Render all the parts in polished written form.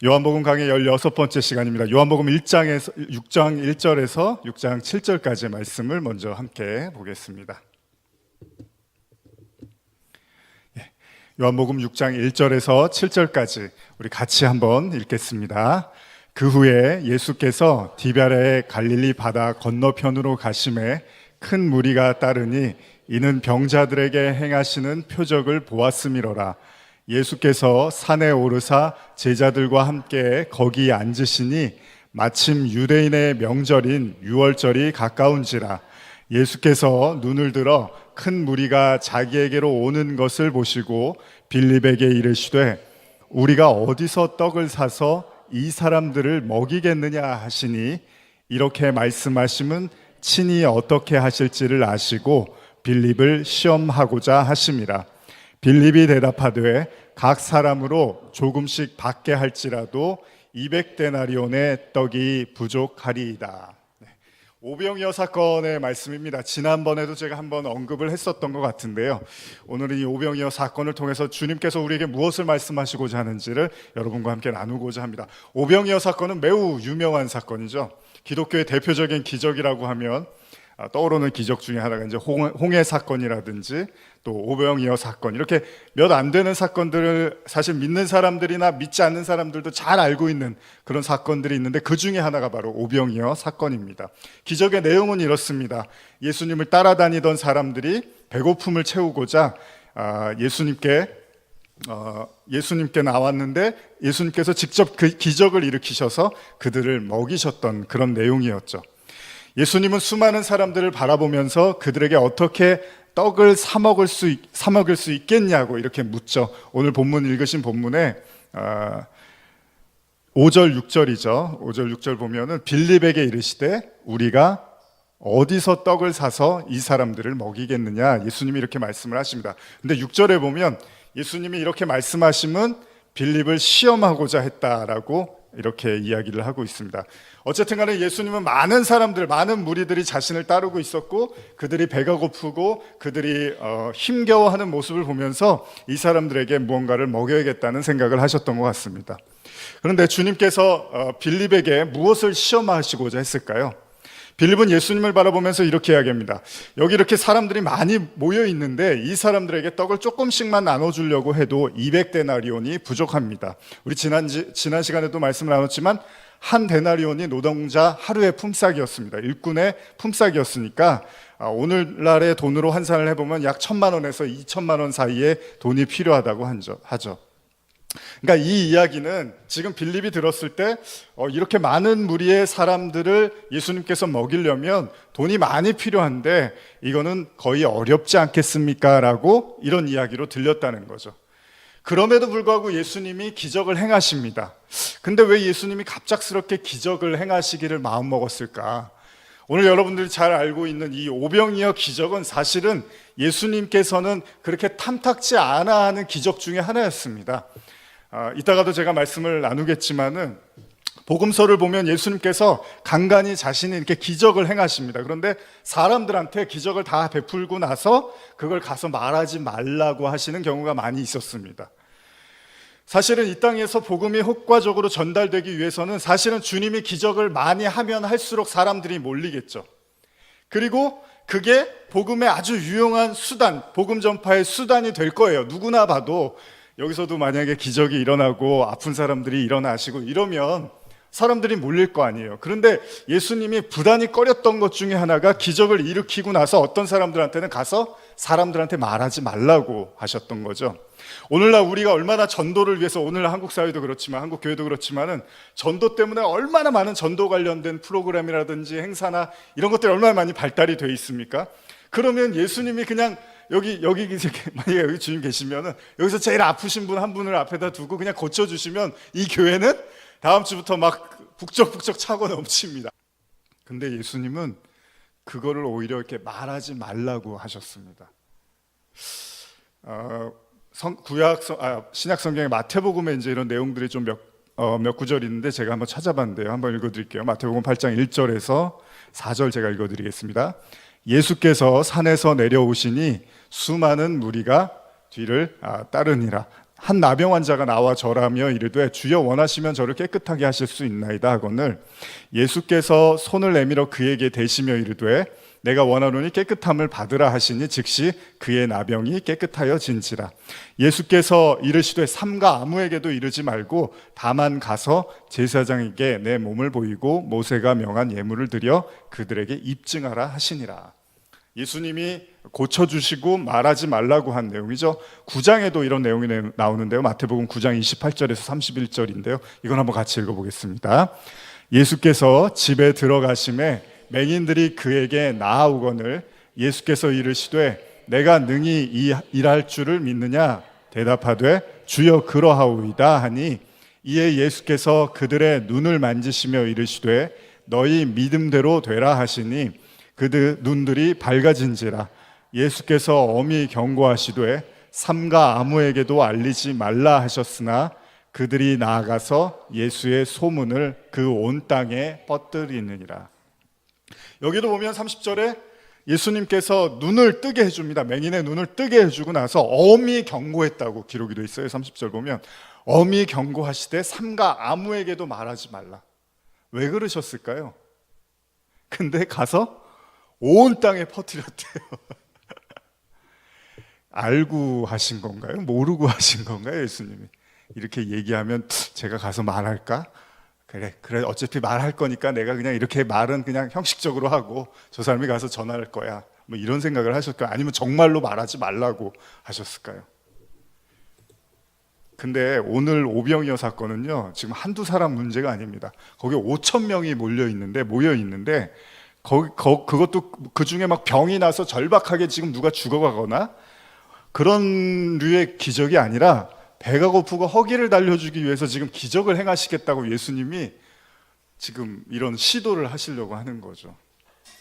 요한복음 강의 16번째 시간입니다. 요한복음 1장에서 6장 1절에서 6장 7절까지의 말씀을 먼저 함께 보겠습니다. 요한복음 6장 1절에서 7절까지 우리 같이 한번 읽겠습니다. 그 후에 예수께서 디베랴의 갈릴리 바다 건너편으로 가심에 큰 무리가 따르니 이는 병자들에게 행하시는 표적을 보았음이로라. 예수께서 산에 오르사 제자들과 함께 거기 앉으시니 마침 유대인의 명절인 유월절이 가까운지라. 예수께서 눈을 들어 큰 무리가 자기에게로 오는 것을 보시고 빌립에게 이르시되 우리가 어디서 떡을 사서 이 사람들을 먹이겠느냐 하시니 이렇게 말씀하심은 친히 어떻게 하실지를 아시고 빌립을 시험하고자 하심이라. 빌립이 대답하되 각 사람으로 조금씩 받게 할지라도 200데나리온의 떡이 부족하리이다. 오병이어 사건의 말씀입니다. 지난번에도 제가 한번 언급을 했었던 것 같은데요. 오늘은 이 오병이어 사건을 통해서 주님께서 우리에게 무엇을 말씀하시고자 하는지를 여러분과 함께 나누고자 합니다. 오병이어 사건은 매우 유명한 사건이죠. 기독교의 대표적인 기적이라고 하면 떠오르는 기적 중에 하나가 이제 홍해 사건이라든지 또 오병이어 사건, 이렇게 몇 안 되는 사건들을 사실 믿는 사람들이나 믿지 않는 사람들도 잘 알고 있는 그런 사건들이 있는데 그 중에 하나가 바로 오병이어 사건입니다. 기적의 내용은 이렇습니다. 예수님을 따라다니던 사람들이 배고픔을 채우고자 예수님께 나왔는데 예수님께서 직접 그 기적을 일으키셔서 그들을 먹이셨던 그런 내용이었죠. 예수님은 수많은 사람들을 바라보면서 그들에게 어떻게 떡을 사 먹을 수 있겠냐고 이렇게 묻죠. 오늘 본문 읽으신 본문에 5절 6절이죠. 5절 6절 보면은 빌립에게 이르시되 우리가 어디서 떡을 사서 이 사람들을 먹이겠느냐, 예수님이 이렇게 말씀을 하십니다. 근데 6절에 보면 예수님이 이렇게 말씀하심은 빌립을 시험하고자 했다라고 이렇게 이야기를 하고 있습니다. 어쨌든 간에 예수님은 많은 사람들, 많은 무리들이 자신을 따르고 있었고 그들이 배가 고프고 그들이 힘겨워하는 모습을 보면서 이 사람들에게 무언가를 먹여야겠다는 생각을 하셨던 것 같습니다. 그런데 주님께서 빌립에게 무엇을 시험하시고자 했을까요? 빌립은 예수님을 바라보면서 이렇게 이야기합니다. 여기 이렇게 사람들이 많이 모여 있는데 이 사람들에게 떡을 조금씩만 나눠주려고 해도 200데나리온이 부족합니다. 우리 지난 시간에도 말씀을 나눴지만 한 데나리온이 노동자 하루의 품삯이었습니다. 일꾼의 품삯이었으니까 오늘날의 돈으로 환산을 해보면 약 1,000만 원에서 2,000만 원 사이의 돈이 필요하다고 하죠. 그러니까 이 이야기는 지금 빌립이 들었을 때 이렇게 많은 무리의 사람들을 예수님께서 먹이려면 돈이 많이 필요한데 이거는 거의 어렵지 않겠습니까? 라고 이런 이야기로 들렸다는 거죠. 그럼에도 불구하고 예수님이 기적을 행하십니다. 근데 왜 예수님이 갑작스럽게 기적을 행하시기를 마음먹었을까? 오늘 여러분들이 잘 알고 있는 이 오병이어 기적은 사실은 예수님께서는 그렇게 탐탁지 않아 하는 기적 중에 하나였습니다. 이따가도 제가 말씀을 나누겠지만은 복음서를 보면 예수님께서 간간히 자신이 이렇게 기적을 행하십니다. 그런데 사람들한테 기적을 다 베풀고 나서 그걸 가서 말하지 말라고 하시는 경우가 많이 있었습니다. 사실은 이 땅에서 복음이 효과적으로 전달되기 위해서는 사실은 주님이 기적을 많이 하면 할수록 사람들이 몰리겠죠. 그리고 그게 복음의 아주 유용한 수단, 복음 전파의 수단이 될 거예요. 누구나 봐도 여기서도 만약에 기적이 일어나고 아픈 사람들이 일어나시고 이러면 사람들이 몰릴 거 아니에요. 그런데 예수님이 부단히 꺼렸던 것 중에 하나가 기적을 일으키고 나서 어떤 사람들한테는 가서 사람들한테 말하지 말라고 하셨던 거죠. 오늘날 우리가 얼마나 전도를 위해서, 오늘날 한국 사회도 그렇지만 한국 교회도 그렇지만은 전도 때문에 얼마나 많은 전도 관련된 프로그램이라든지 행사나 이런 것들이 얼마나 많이 발달이 돼 있습니까? 그러면 예수님이 그냥 여기 만약에 여기 주님 계시면은 여기서 제일 아프신 분 한 분을 앞에다 두고 그냥 고쳐주시면 이 교회는 다음 주부터 막 북적북적 차고 넘칩니다. 근데 예수님은 그거를 오히려 이렇게 말하지 말라고 하셨습니다. 신약 성경의 마태복음에 이제 이런 내용들이 좀 몇 구절 있는데 제가 한번 찾아봤는데요. 한번 읽어드릴게요. 마태복음 8장 1절에서 4절 제가 읽어드리겠습니다. 예수께서 산에서 내려오시니 수많은 무리가 뒤를 따르니라. 한 나병 환자가 나와 절하며 이르되 주여 원하시면 저를 깨끗하게 하실 수 있나이다 하거늘 예수께서 손을 내밀어 그에게 대시며 이르되 내가 원하노니 깨끗함을 받으라 하시니 즉시 그의 나병이 깨끗하여진지라. 예수께서 이르시되 삼가 아무에게도 이르지 말고 다만 가서 제사장에게 내 몸을 보이고 모세가 명한 예물을 드려 그들에게 입증하라 하시니라. 예수님이 고쳐주시고 말하지 말라고 한 내용이죠. 9장에도 이런 내용이 나오는데요. 마태복음 9장 28절에서 31절인데요. 이건 한번 같이 읽어보겠습니다. 예수께서 집에 들어가심에 맹인들이 그에게 나아오거늘 예수께서 이르시되 내가 능히 일할 줄을 믿느냐 대답하되 주여 그러하오이다 하니 이에 예수께서 그들의 눈을 만지시며 이르시되 너희 믿음대로 되라 하시니 그들 눈들이 밝아진지라. 예수께서 엄히 경고하시되 삼가 아무에게도 알리지 말라 하셨으나 그들이 나아가서 예수의 소문을 그 온 땅에 뻗들이느니라. 여기도 보면 30절에 예수님께서 눈을 뜨게 해줍니다. 맹인의 눈을 뜨게 해주고 나서 엄히 경고했다고 기록이 되어 있어요. 30절 보면 엄히 경고하시되 삼가 아무에게도 말하지 말라. 왜 그러셨을까요? 근데 가서 온 땅에 퍼뜨렸대요. 알고 하신 건가요? 모르고 하신 건가요? 예수님이 이렇게 얘기하면 제가 가서 말할까? 그래 어차피 말할 거니까 내가 그냥 이렇게 말은 그냥 형식적으로 하고 저 사람이 가서 전화할 거야, 뭐 이런 생각을 하셨을까요? 아니면 정말로 말하지 말라고 하셨을까요? 근데 오늘 오병이어 사건은요 지금 한두 사람 문제가 아닙니다. 거기 5천 명이 모여 있는데 그것도 그 중에 막 병이 나서 절박하게 지금 누가 죽어가거나 그런 류의 기적이 아니라 배가 고프고 허기를 달려주기 위해서 지금 기적을 행하시겠다고 예수님이 지금 이런 시도를 하시려고 하는 거죠.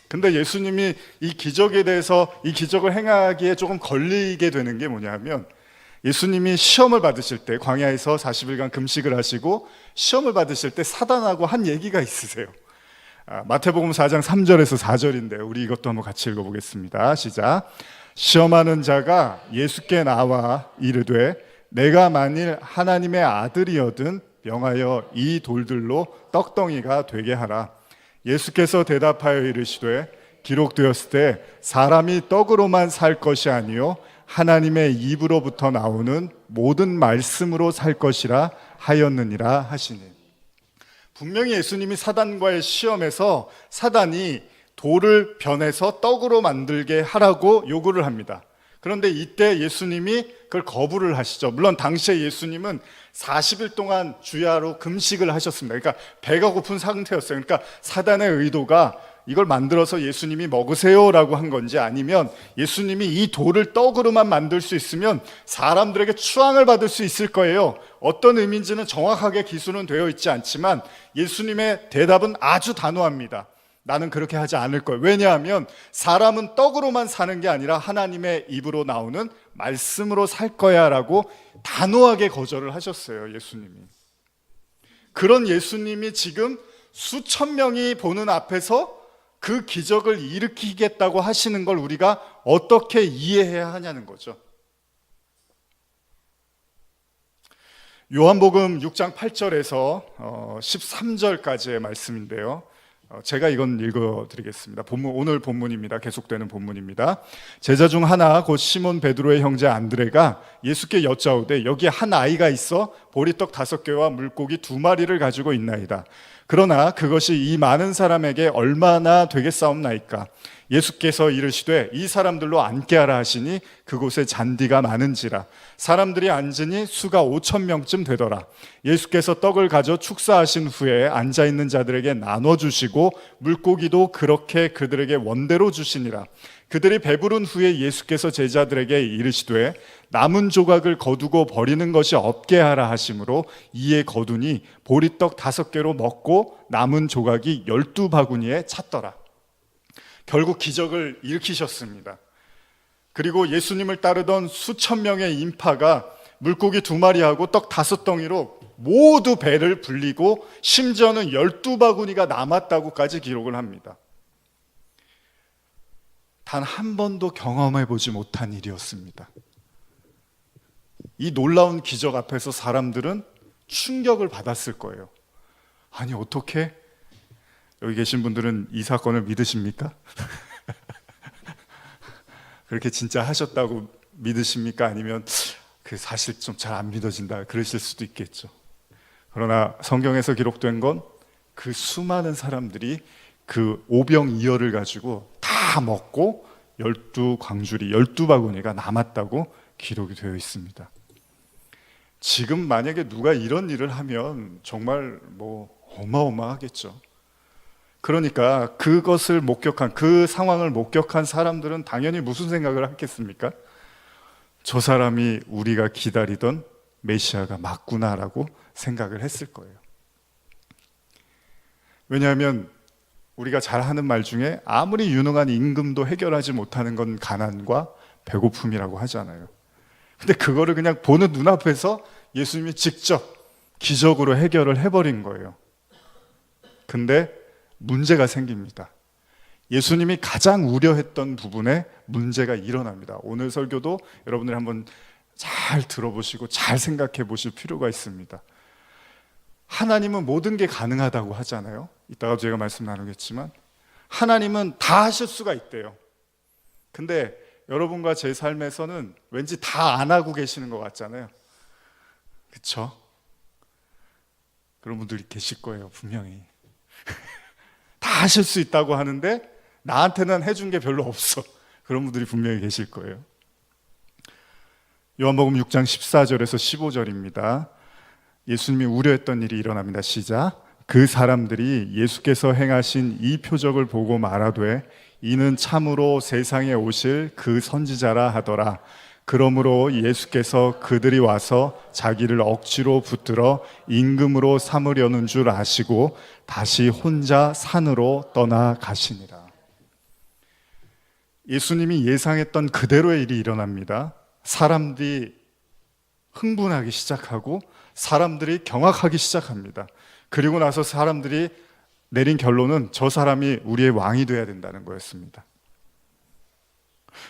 근데 예수님이 이 기적에 대해서 이 기적을 행하기에 조금 걸리게 되는 게 뭐냐면 예수님이 시험을 받으실 때 광야에서 40일간 금식을 하시고 시험을 받으실 때 사단하고 한 얘기가 있으세요. 마태복음 4장 3절에서 4절인데 우리 이것도 한번 같이 읽어보겠습니다. 시작. 시험하는 자가 예수께 나와 이르되 내가 만일 하나님의 아들이거든 명하여 이 돌들로 떡덩이가 되게 하라. 예수께서 대답하여 이르시되 기록되었을 때 사람이 떡으로만 살 것이 아니요 하나님의 입으로부터 나오는 모든 말씀으로 살 것이라 하였느니라 하시니. 분명히 예수님이 사단과의 시험에서 사단이 돌을 변해서 떡으로 만들게 하라고 요구를 합니다. 그런데 이때 예수님이 그걸 거부를 하시죠. 물론 당시에 예수님은 40일 동안 주야로 금식을 하셨습니다. 그러니까 배가 고픈 상태였어요. 그러니까 사단의 의도가 이걸 만들어서 예수님이 먹으세요라고 한 건지 아니면 예수님이 이 돌을 떡으로만 만들 수 있으면 사람들에게 추앙을 받을 수 있을 거예요. 어떤 의미인지는 정확하게 기술은 되어 있지 않지만 예수님의 대답은 아주 단호합니다. 나는 그렇게 하지 않을 거예요. 왜냐하면 사람은 떡으로만 사는 게 아니라 하나님의 입으로 나오는 말씀으로 살 거야 라고 단호하게 거절을 하셨어요. 예수님이. 그런 예수님이 지금 수천 명이 보는 앞에서 그 기적을 일으키겠다고 하시는 걸 우리가 어떻게 이해해야 하냐는 거죠. 요한복음 6장 8절에서 13절까지의 말씀인데요. 제가 이건 읽어드리겠습니다. 오늘 본문입니다. 계속되는 본문입니다. 제자 중 하나 곧 시몬 베드로의 형제 안드레가 예수께 여짜오되 여기 한 아이가 있어 보리떡 5개와 물고기 2마리를 가지고 있나이다. 그러나 그것이 이 많은 사람에게 얼마나 되겠사옵나이까. 예수께서 이르시되 이 사람들로 앉게 하라 하시니 그곳에 잔디가 많은지라. 사람들이 앉으니 수가 5,000명쯤 되더라. 예수께서 떡을 가져 축사하신 후에 앉아있는 자들에게 나눠주시고 물고기도 그렇게 그들에게 원대로 주시니라. 그들이 배부른 후에 예수께서 제자들에게 이르시되 남은 조각을 거두고 버리는 것이 없게 하라 하심으로 이에 거두니 보리떡 5개로 먹고 남은 조각이 12바구니에 찼더라. 결국 기적을 일으키셨습니다. 그리고 예수님을 따르던 수천 명의 인파가 물고기 2마리하고 떡 5덩이로 모두 배를 불리고 심지어는 12바구니가 남았다고까지 기록을 합니다. 단 한 번도 경험해 보지 못한 일이었습니다. 이 놀라운 기적 앞에서 사람들은 충격을 받았을 거예요. 아니 어떻게? 여기 계신 분들은 이 사건을 믿으십니까? 그렇게 진짜 하셨다고 믿으십니까? 아니면 그 사실 좀 잘 안 믿어진다 그러실 수도 있겠죠. 그러나 성경에서 기록된 건 그 수많은 사람들이 그 오병이어를 가지고 다 먹고 12광주리 12바구니가 남았다고 기록이 되어 있습니다. 지금 만약에 누가 이런 일을 하면 정말 어마어마하겠죠. 그러니까 그것을 목격한, 그 상황을 목격한 사람들은 당연히 무슨 생각을 하겠습니까? 저 사람이 우리가 기다리던 메시아가 맞구나라고 생각을 했을 거예요. 왜냐하면 우리가 잘 하는 말 중에 아무리 유능한 임금도 해결하지 못하는 건 가난과 배고픔이라고 하잖아요. 근데 그거를 그냥 보는 눈앞에서 예수님이 직접 기적으로 해결을 해버린 거예요. 근데 문제가 생깁니다. 예수님이 가장 우려했던 부분에 문제가 일어납니다. 오늘 설교도 여러분들이 한번 잘 들어보시고 잘 생각해 보실 필요가 있습니다. 하나님은 모든 게 가능하다고 하잖아요. 이따가 제가 말씀 나누겠지만 하나님은 다 하실 수가 있대요. 근데 여러분과 제 삶에서는 왠지 다 안 하고 계시는 것 같잖아요. 그렇죠? 그런 분들이 계실 거예요, 분명히. 다 하실 수 있다고 하는데 나한테는 해준 게 별로 없어. 그런 분들이 분명히 계실 거예요. 요한복음 6장 14절에서 15절입니다. 예수님이 우려했던 일이 일어납니다. 시작. 그 사람들이 예수께서 행하신 이 표적을 보고 말하되 이는 참으로 세상에 오실 그 선지자라 하더라. 그러므로 예수께서 그들이 와서 자기를 억지로 붙들어 임금으로 삼으려는 줄 아시고 다시 혼자 산으로 떠나가시니라. 예수님이 예상했던 그대로의 일이 일어납니다. 사람들이 흥분하기 시작하고 사람들이 경악하기 시작합니다. 그리고 나서 사람들이 내린 결론은 저 사람이 우리의 왕이 돼야 된다는 거였습니다.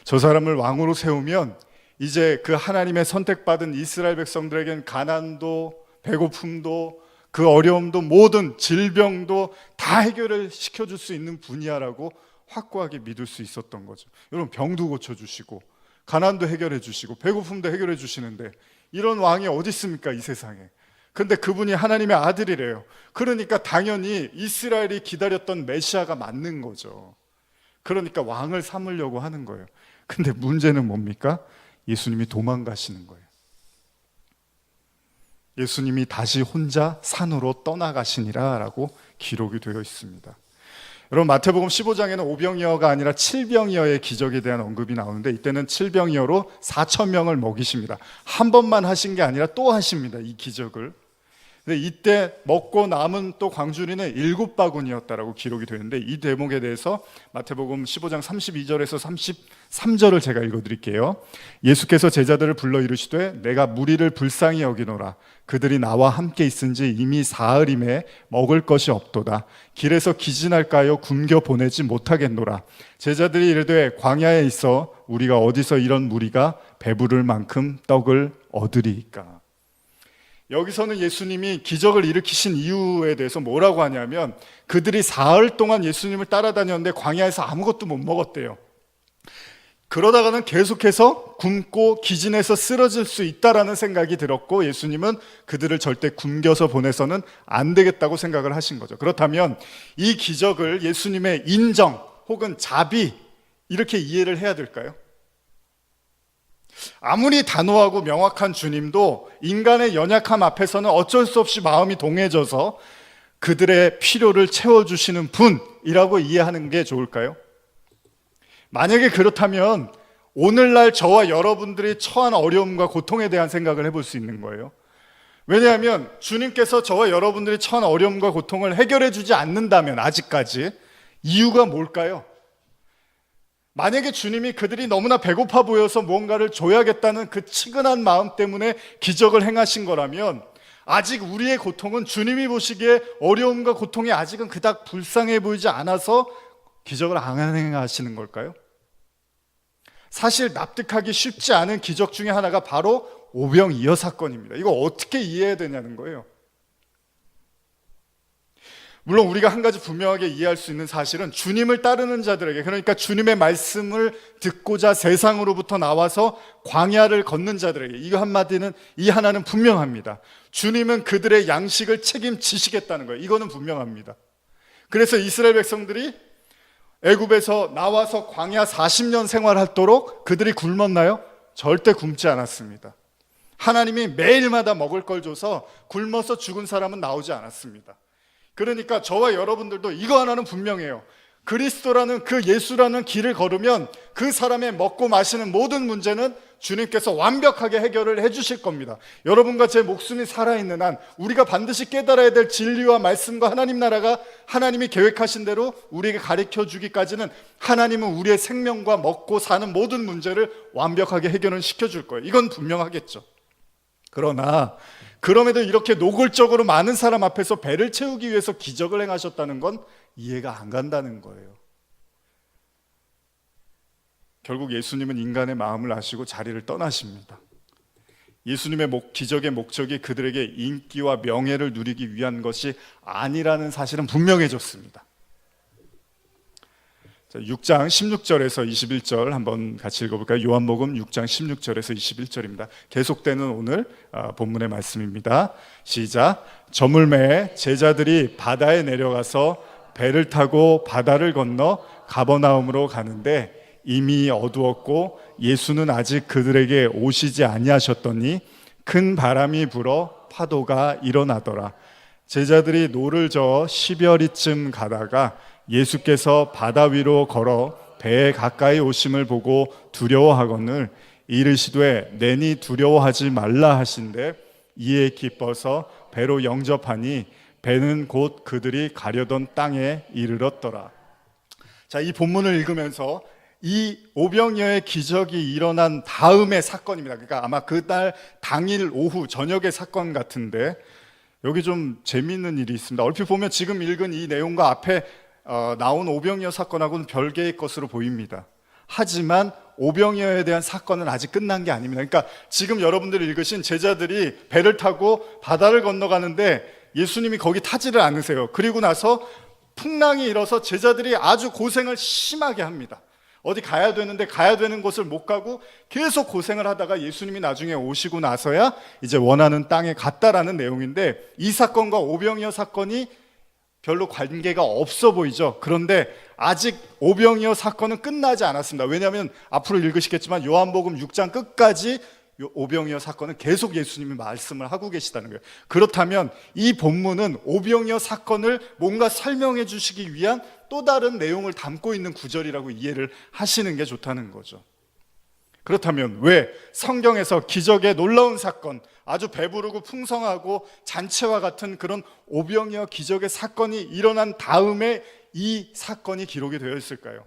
저 사람을 왕으로 세우면 이제 그 하나님의 선택받은 이스라엘 백성들에겐 가난도 배고픔도 그 어려움도 모든 질병도 다 해결을 시켜줄 수 있는 분야라고 확고하게 믿을 수 있었던 거죠. 여러분 병도 고쳐주시고 가난도 해결해 주시고 배고픔도 해결해 주시는데 이런 왕이 어디 있습니까 이 세상에. 근데 그분이 하나님의 아들이래요. 그러니까 당연히 이스라엘이 기다렸던 메시아가 맞는 거죠. 그러니까 왕을 삼으려고 하는 거예요. 근데 문제는 뭡니까? 예수님이 도망가시는 거예요. 예수님이 다시 혼자 산으로 떠나가시니라 라고 기록이 되어 있습니다. 여러분 마태복음 15장에는 오병이어가 아니라 칠병이어의 기적에 대한 언급이 나오는데 이때는 칠병이어로 4,000명을 먹이십니다. 한 번만 하신 게 아니라 또 하십니다. 이 기적을. 근데 이때 먹고 남은 또 광주리는 7바구니였다라고 기록이 되는데 이 대목에 대해서 마태복음 15장 32절에서 33절을 제가 읽어드릴게요. 예수께서 제자들을 불러 이르시되 내가 무리를 불쌍히 여기노라. 그들이 나와 함께 있은지 이미 사흘임에 먹을 것이 없도다. 길에서 기진할까요? 굶겨 보내지 못하겠노라. 제자들이 이르되 광야에 있어 우리가 어디서 이런 무리가 배부를 만큼 떡을 얻으리이까. 여기서는 예수님이 기적을 일으키신 이유에 대해서 뭐라고 하냐면 그들이 사흘 동안 예수님을 따라다녔는데 광야에서 아무것도 못 먹었대요. 그러다가는 계속해서 굶고 기진해서 쓰러질 수 있다라는 생각이 들었고 예수님은 그들을 절대 굶겨서 보내서는 안 되겠다고 생각을 하신 거죠. 그렇다면 이 기적을 예수님의 인정 혹은 자비 이렇게 이해를 해야 될까요? 아무리 단호하고 명확한 주님도 인간의 연약함 앞에서는 어쩔 수 없이 마음이 동해져서 그들의 필요를 채워주시는 분이라고 이해하는 게 좋을까요? 만약에 그렇다면 오늘날 저와 여러분들이 처한 어려움과 고통에 대한 생각을 해볼 수 있는 거예요. 왜냐하면 주님께서 저와 여러분들이 처한 어려움과 고통을 해결해 주지 않는다면 아직까지 이유가 뭘까요? 만약에 주님이 그들이 너무나 배고파 보여서 무언가를 줘야겠다는 그 치근한 마음 때문에 기적을 행하신 거라면 아직 우리의 고통은 주님이 보시기에 어려움과 고통이 아직은 그닥 불쌍해 보이지 않아서 기적을 안 행하시는 걸까요? 사실 납득하기 쉽지 않은 기적 중에 하나가 바로 오병이어 사건입니다. 이거 어떻게 이해해야 되냐는 거예요. 물론 우리가 한 가지 분명하게 이해할 수 있는 사실은 주님을 따르는 자들에게, 그러니까 주님의 말씀을 듣고자 세상으로부터 나와서 광야를 걷는 자들에게, 이거 한마디는, 이 하나는 분명합니다. 주님은 그들의 양식을 책임지시겠다는 거예요. 이거는 분명합니다. 그래서 이스라엘 백성들이 애굽에서 나와서 광야 40년 생활하도록 그들이 굶었나요? 절대 굶지 않았습니다. 하나님이 매일마다 먹을 걸 줘서 굶어서 죽은 사람은 나오지 않았습니다. 그러니까 저와 여러분들도 이거 하나는 분명해요. 그리스도라는 그 예수라는 길을 걸으면 그 사람의 먹고 마시는 모든 문제는 주님께서 완벽하게 해결을 해주실 겁니다. 여러분과 제 목숨이 살아있는 한 우리가 반드시 깨달아야 될 진리와 말씀과 하나님 나라가 하나님이 계획하신 대로 우리에게 가르쳐 주기까지는 하나님은 우리의 생명과 먹고 사는 모든 문제를 완벽하게 해결을 시켜줄 거예요. 이건 분명하겠죠. 그러나 그럼에도 이렇게 노골적으로 많은 사람 앞에서 배를 채우기 위해서 기적을 행하셨다는 건 이해가 안 간다는 거예요. 결국 예수님은 인간의 마음을 아시고 자리를 떠나십니다. 예수님의 기적의 목적이 그들에게 인기와 명예를 누리기 위한 것이 아니라는 사실은 분명해졌습니다. 6장 16절에서 21절 한번 같이 읽어볼까요? 요한복음 6장 16절에서 21절입니다. 계속되는 오늘 본문의 말씀입니다. 시작. 저물매에 제자들이 바다에 내려가서 배를 타고 바다를 건너 가버나움으로 가는데 이미 어두웠고 예수는 아직 그들에게 오시지 아니하셨더니 큰 바람이 불어 파도가 일어나더라. 제자들이 노를 저어 10여리쯤 가다가 예수께서 바다 위로 걸어 배에 가까이 오심을 보고 두려워하거늘 이르시되 내니 두려워하지 말라 하신대 이에 기뻐서 배로 영접하니 배는 곧 그들이 가려던 땅에 이르렀더라. 자, 이 본문을 읽으면서 이 오병이어의 기적이 일어난 다음의 사건입니다. 그러니까 아마 그날 당일 오후 저녁의 사건 같은데 여기 좀 재미있는 일이 있습니다. 얼핏 보면 지금 읽은 이 내용과 앞에 나온 오병이어 사건하고는 별개의 것으로 보입니다. 하지만 오병이어에 대한 사건은 아직 끝난 게 아닙니다. 그러니까 지금 여러분들이 읽으신 제자들이 배를 타고 바다를 건너가는데 예수님이 거기 타지를 않으세요. 그리고 나서 풍랑이 일어서 제자들이 아주 고생을 심하게 합니다. 어디 가야 되는데 가야 되는 곳을 못 가고 계속 고생을 하다가 예수님이 나중에 오시고 나서야 이제 원하는 땅에 갔다라는 내용인데, 이 사건과 오병이어 사건이 별로 관계가 없어 보이죠. 그런데 아직 오병이어 사건은 끝나지 않았습니다. 왜냐하면 앞으로 읽으시겠지만 요한복음 6장 끝까지 오병이어 사건은 계속 예수님이 말씀을 하고 계시다는 거예요. 그렇다면 이 본문은 오병이어 사건을 뭔가 설명해 주시기 위한 또 다른 내용을 담고 있는 구절이라고 이해를 하시는 게 좋다는 거죠. 그렇다면 왜 성경에서 기적의 놀라운 사건, 아주 배부르고 풍성하고 잔치와 같은 그런 오병이어 기적의 사건이 일어난 다음에 이 사건이 기록이 되어 있을까요?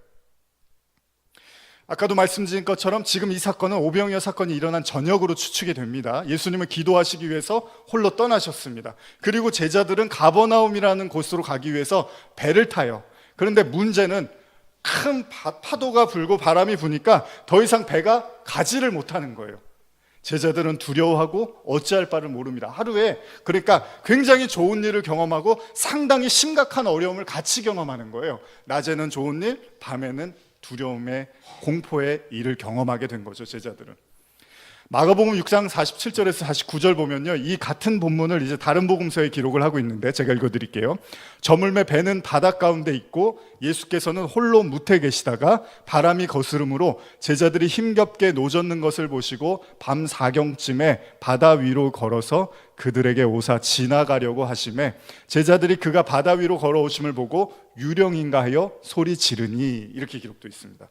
아까도 말씀드린 것처럼 지금 이 사건은 오병이어 사건이 일어난 저녁으로 추측이 됩니다. 예수님은 기도하시기 위해서 홀로 떠나셨습니다. 그리고 제자들은 가버나움이라는 곳으로 가기 위해서 배를 타요. 그런데 문제는 큰 파도가 불고 바람이 부니까 더 이상 배가 가지를 못하는 거예요. 제자들은 두려워하고 어찌할 바를 모릅니다. 하루에 그러니까 굉장히 좋은 일을 경험하고 상당히 심각한 어려움을 같이 경험하는 거예요. 낮에는 좋은 일, 밤에는 두려움의 공포의 일을 경험하게 된 거죠. 제자들은. 마가복음 6장 47절에서 49절 보면요, 이 같은 본문을 이제 다른 복음서에 기록을 하고 있는데 제가 읽어드릴게요. 저물매 배는 바다 가운데 있고 예수께서는 홀로 무태 계시다가 바람이 거스름으로 제자들이 힘겹게 노젓는 것을 보시고 밤 4경쯤에 바다 위로 걸어서 그들에게 오사 지나가려고 하심에 제자들이 그가 바다 위로 걸어오심을 보고 유령인가 하여 소리 지르니, 이렇게 기록되어 있습니다.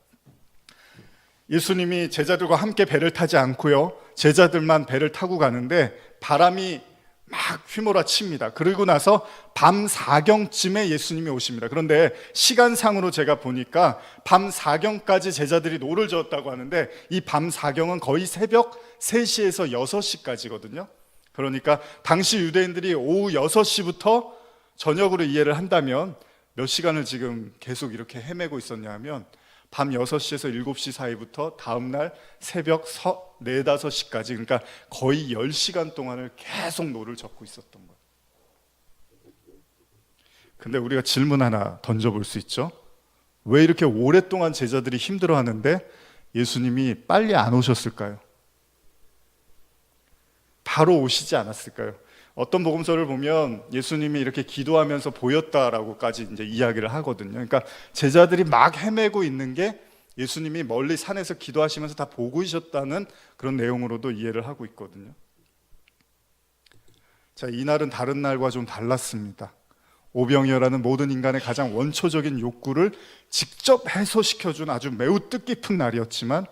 예수님이 제자들과 함께 배를 타지 않고요, 제자들만 배를 타고 가는데 바람이 막 휘몰아칩니다. 그리고 나서 밤 4경쯤에 예수님이 오십니다. 그런데 시간상으로 제가 보니까 밤 4경까지 제자들이 노를 저었다고 하는데 이 밤 4경은 거의 새벽 3시에서 6시까지거든요. 그러니까 당시 유대인들이 오후 6시부터 저녁으로 이해를 한다면 몇 시간을 지금 계속 이렇게 헤매고 있었냐 하면 밤 6시에서 7시 사이부터 다음날 새벽 4, 5시까지, 그러니까 거의 10시간 동안을 계속 노를 젓고 있었던 거예요. 근데 우리가 질문 하나 던져볼 수 있죠. 왜 이렇게 오랫동안 제자들이 힘들어하는데 예수님이 빨리 안 오셨을까요? 바로 오시지 않았을까요? 어떤 복음서를 보면 예수님이 이렇게 기도하면서 보였다라고까지 이제 이야기를 하거든요. 그러니까 제자들이 막 헤매고 있는 게 예수님이 멀리 산에서 기도하시면서 다 보고 계셨다는 그런 내용으로도 이해를 하고 있거든요. 자, 이날은 다른 날과 좀 달랐습니다. 오병이어라는 모든 인간의 가장 원초적인 욕구를 직접 해소시켜준 아주 매우 뜻깊은 날이었지만,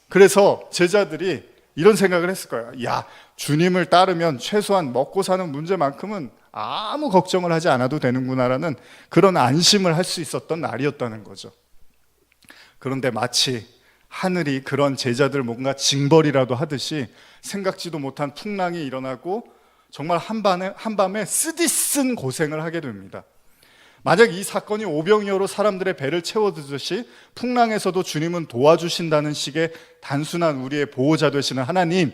그래서 제자들이 이런 생각을 했을 거예요. 야, 주님을 따르면 최소한 먹고 사는 문제만큼은 아무 걱정을 하지 않아도 되는구나라는 그런 안심을 할 수 있었던 날이었다는 거죠. 그런데 마치 하늘이 그런 제자들 뭔가 징벌이라도 하듯이 생각지도 못한 풍랑이 일어나고 정말 한밤에 쓰디쓴 고생을 하게 됩니다. 만약 이 사건이 오병이어로 사람들의 배를 채워주듯이 풍랑에서도 주님은 도와주신다는 식의 단순한 우리의 보호자 되시는 하나님,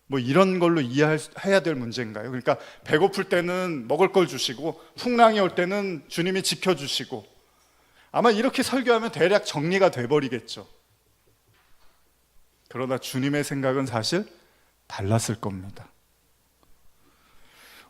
뭐 이런 걸로 이해해야 될 문제인가요? 그러니까 배고플 때는 먹을 걸 주시고 풍랑이 올 때는 주님이 지켜주시고, 아마 이렇게 설교하면 대략 정리가 돼버리겠죠. 그러나 주님의 생각은 사실 달랐을 겁니다.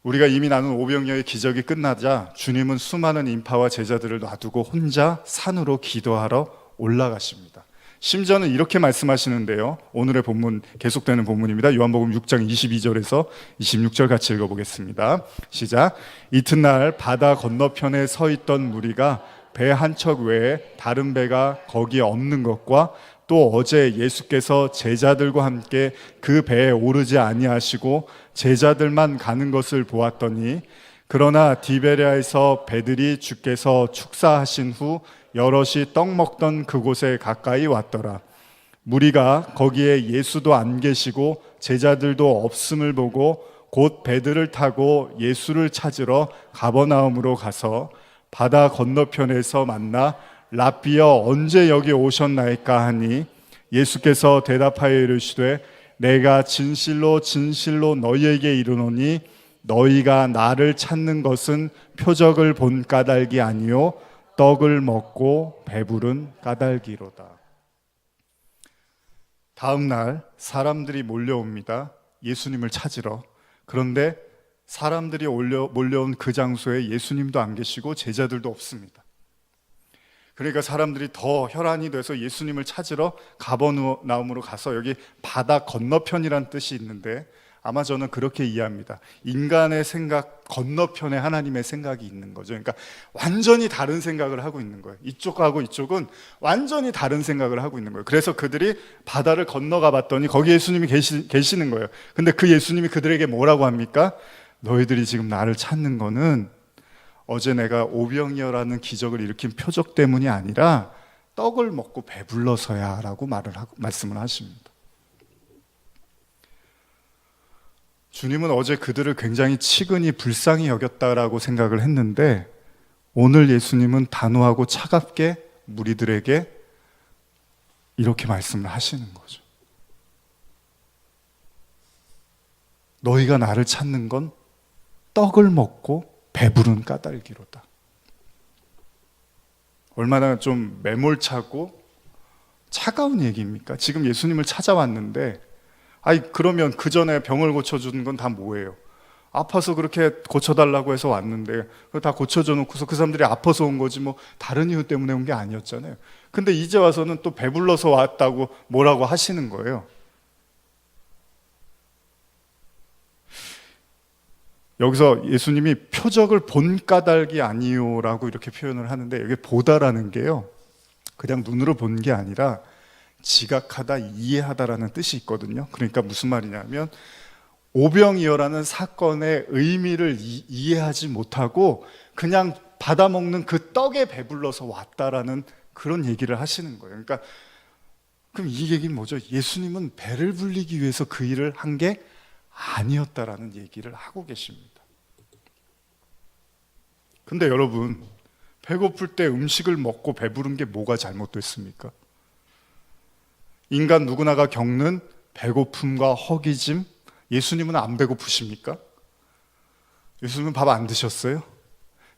우리가 이미 나눈 오병이어의 기적이 끝나자 주님은 수많은 인파와 제자들을 놔두고 혼자 산으로 기도하러 올라가십니다. 심지어는 이렇게 말씀하시는데요. 오늘의 본문, 계속되는 본문입니다. 요한복음 6장 22절에서 26절 같이 읽어보겠습니다. 시작. 이튿날 바다 건너편에 서 있던 무리가 배 한 척 외에 다른 배가 거기에 없는 것과 또 어제 예수께서 제자들과 함께 그 배에 오르지 아니하시고 제자들만 가는 것을 보았더니, 그러나 디베랴에서 배들이 주께서 축사하신 후 여럿이 떡 먹던 그곳에 가까이 왔더라. 무리가 거기에 예수도 안 계시고 제자들도 없음을 보고 곧 배들을 타고 예수를 찾으러 가버나움으로 가서 바다 건너편에서 만나 랍비여 언제 여기 오셨나이까 하니, 예수께서 대답하여 이르시되 내가 진실로 진실로 너희에게 이르노니 너희가 나를 찾는 것은 표적을 본 까닭이 아니요 떡을 먹고 배부른 까닭이로다. 다음 날 사람들이 몰려옵니다. 예수님을 찾으러. 그런데 사람들이 몰려온 그 장소에 예수님도 안 계시고 제자들도 없습니다. 그러니까 사람들이 더 혈안이 돼서 예수님을 찾으러 가버나움으로 가서, 여기 바다 건너편이란 뜻이 있는데 아마 저는 그렇게 이해합니다. 인간의 생각 건너편에 하나님의 생각이 있는 거죠. 그러니까 완전히 다른 생각을 하고 있는 거예요. 이쪽하고 이쪽은 완전히 다른 생각을 하고 있는 거예요. 그래서 그들이 바다를 건너가 봤더니 거기 예수님이 계시는 거예요. 근데 그 예수님이 그들에게 뭐라고 합니까? 너희들이 지금 나를 찾는 거는 어제 내가 오병이어라는 기적을 일으킨 표적 때문이 아니라 떡을 먹고 배불러서야 라고 말씀을 하십니다. 주님은 어제 그들을 굉장히 치근히 불쌍히 여겼다라고 생각을 했는데, 오늘 예수님은 단호하고 차갑게 무리들에게 이렇게 말씀을 하시는 거죠. 너희가 나를 찾는 건 떡을 먹고 배부른 까닭이로다. 얼마나 좀 매몰차고 차가운 얘기입니까? 지금 예수님을 찾아왔는데, 그러면 그 전에 병을 고쳐주는 건 다 뭐예요? 아파서 그렇게 고쳐달라고 해서 왔는데 그거 다 고쳐줘 놓고서 그 사람들이 아파서 온 거지 뭐 다른 이유 때문에 온 게 아니었잖아요. 근데 이제 와서는 또 배불러서 왔다고 뭐라고 하시는 거예요. 여기서 예수님이 표적을 본 까닭이 아니요라고 이렇게 표현을 하는데, 여기 보다라는 게요, 그냥 눈으로 본 게 아니라 지각하다, 이해하다라는 뜻이 있거든요. 그러니까 무슨 말이냐면 오병이어라는 사건의 의미를 이해하지 못하고 그냥 받아먹는 그 떡에 배불러서 왔다라는 그런 얘기를 하시는 거예요. 그러니까 그럼 이 얘기는 뭐죠? 예수님은 배를 불리기 위해서 그 일을 한 게 아니었다라는 얘기를 하고 계십니다. 근데 여러분, 배고플 때 음식을 먹고 배부른 게 뭐가 잘못됐습니까? 인간 누구나가 겪는 배고픔과 허기짐, 예수님은 안 배고프십니까? 예수님은 밥 안 드셨어요?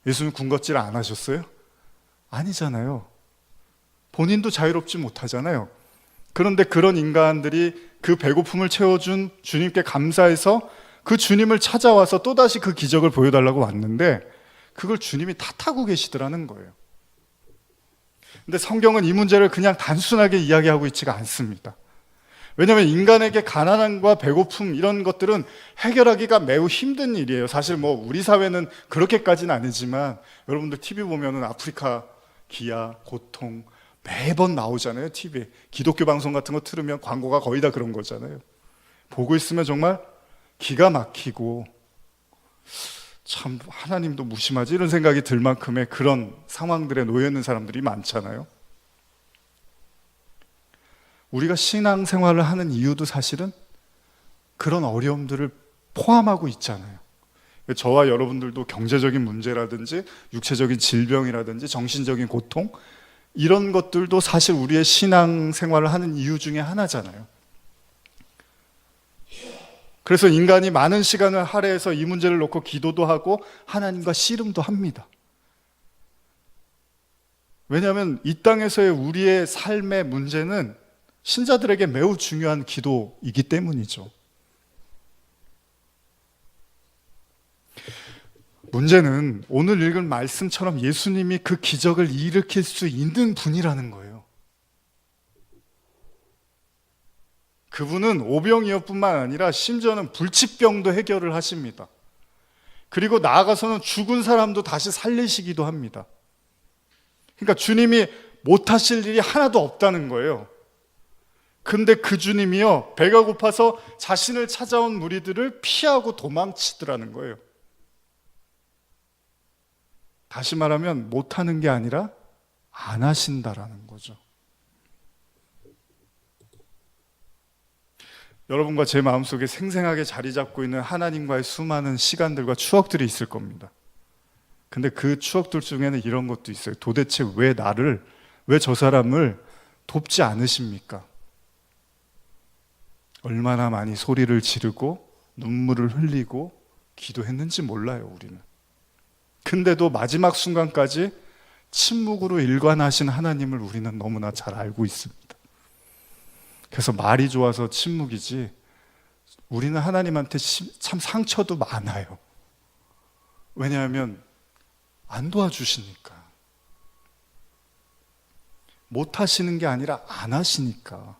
예수님 군것질 안 하셨어요? 아니잖아요. 본인도 자유롭지 못하잖아요. 그런데 그런 인간들이 그 배고픔을 채워준 주님께 감사해서 그 주님을 찾아와서 또다시 그 기적을 보여달라고 왔는데 그걸 주님이 탓하고 계시더라는 거예요. 근데 성경은 이 문제를 그냥 단순하게 이야기하고 있지가 않습니다. 왜냐하면 인간에게 가난함과 배고픔 이런 것들은 해결하기가 매우 힘든 일이에요. 사실 뭐 우리 사회는 그렇게까지는 아니지만 여러분들 TV 보면은 아프리카 기아, 고통 매번 나오잖아요. TV에 기독교 방송 같은 거 틀으면 광고가 거의 다 그런 거잖아요. 보고 있으면 정말 기가 막히고 참 하나님도 무심하지 이런 생각이 들 만큼의 그런 상황들에 놓여 있는 사람들이 많잖아요. 우리가 신앙생활을 하는 이유도 사실은 그런 어려움들을 포함하고 있잖아요. 저와 여러분들도 경제적인 문제라든지 육체적인 질병이라든지 정신적인 고통 이런 것들도 사실 우리의 신앙생활을 하는 이유 중에 하나잖아요. 그래서 인간이 많은 시간을 할애해서 이 문제를 놓고 기도도 하고 하나님과 씨름도 합니다. 왜냐하면 이 땅에서의 우리의 삶의 문제는 신자들에게 매우 중요한 기도이기 때문이죠. 문제는 오늘 읽은 말씀처럼 예수님이 그 기적을 일으킬 수 있는 분이라는 거예요. 그분은 오병이어뿐만 아니라 심지어는 불치병도 해결을 하십니다. 그리고 나아가서는 죽은 사람도 다시 살리시기도 합니다. 그러니까 주님이 못하실 일이 하나도 없다는 거예요. 근데 그 주님이요, 배가 고파서 자신을 찾아온 무리들을 피하고 도망치더라는 거예요. 다시 말하면 못하는 게 아니라 안 하신다라는 거죠. 여러분과 제 마음속에 생생하게 자리 잡고 있는 하나님과의 수많은 시간들과 추억들이 있을 겁니다. 근데 그 추억들 중에는 이런 것도 있어요. 도대체 왜 저 사람을 돕지 않으십니까? 얼마나 많이 소리를 지르고 눈물을 흘리고 기도했는지 몰라요, 우리는. 근데도 마지막 순간까지 침묵으로 일관하신 하나님을 우리는 너무나 잘 알고 있습니다. 그래서 말이 좋아서 침묵이지 우리는 하나님한테 참 상처도 많아요. 왜냐하면 안 도와주시니까. 못 하시는 게 아니라 안 하시니까.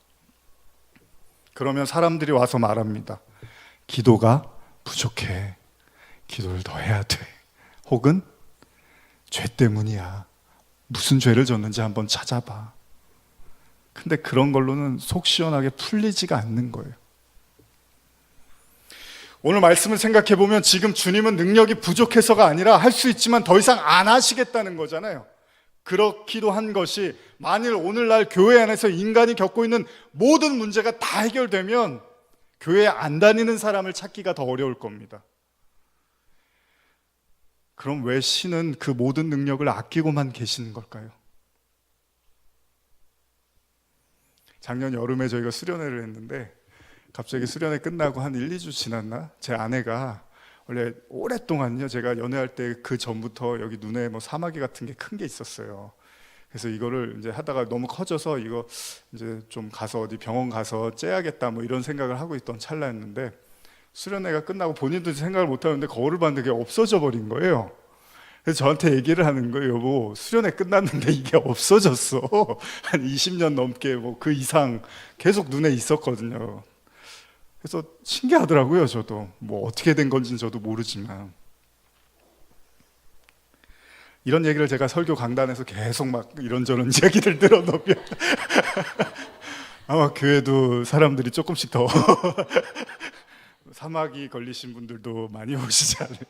그러면 사람들이 와서 말합니다. 기도가 부족해. 기도를 더 해야 돼. 혹은 죄 때문이야. 무슨 죄를 졌는지 한번 찾아봐. 근데 그런 걸로는 속 시원하게 풀리지가 않는 거예요. 오늘 말씀을 생각해 보면 지금 주님은 능력이 부족해서가 아니라 할 수 있지만 더 이상 안 하시겠다는 거잖아요. 그렇기도 한 것이 만일 오늘날 교회 안에서 인간이 겪고 있는 모든 문제가 다 해결되면 교회에 안 다니는 사람을 찾기가 더 어려울 겁니다. 그럼 왜 신은 그 모든 능력을 아끼고만 계시는 걸까요? 작년 여름에 저희가 수련회를 했는데 갑자기 수련회 끝나고 한 1, 2주 지났나? 제 아내가 원래 오랫동안요, 제가 연애할 때 그 전부터 여기 눈에 뭐 사마귀 같은 게 큰 게 있었어요. 그래서 이거를 이제 하다가 너무 커져서 이거 이제 좀 가서 어디 병원 가서 째야겠다 뭐 이런 생각을 하고 있던 찰나였는데 수련회가 끝나고 본인도 생각을 못 하는데 거울을 봤는데 그게 없어져 버린 거예요. 그래서 저한테 얘기를 하는 거예요. 여보, 수련회 끝났는데 이게 없어졌어. 한 20년 넘게 뭐 그 이상 계속 눈에 있었거든요. 그래서 신기하더라고요. 저도 뭐 어떻게 된 건지는 저도 모르지만 이런 얘기를 제가 설교 강단에서 계속 막 이런저런 이야기를 들어놓으면 아마 교회도 사람들이 조금씩 더 사마귀 걸리신 분들도 많이 오시지 않을까.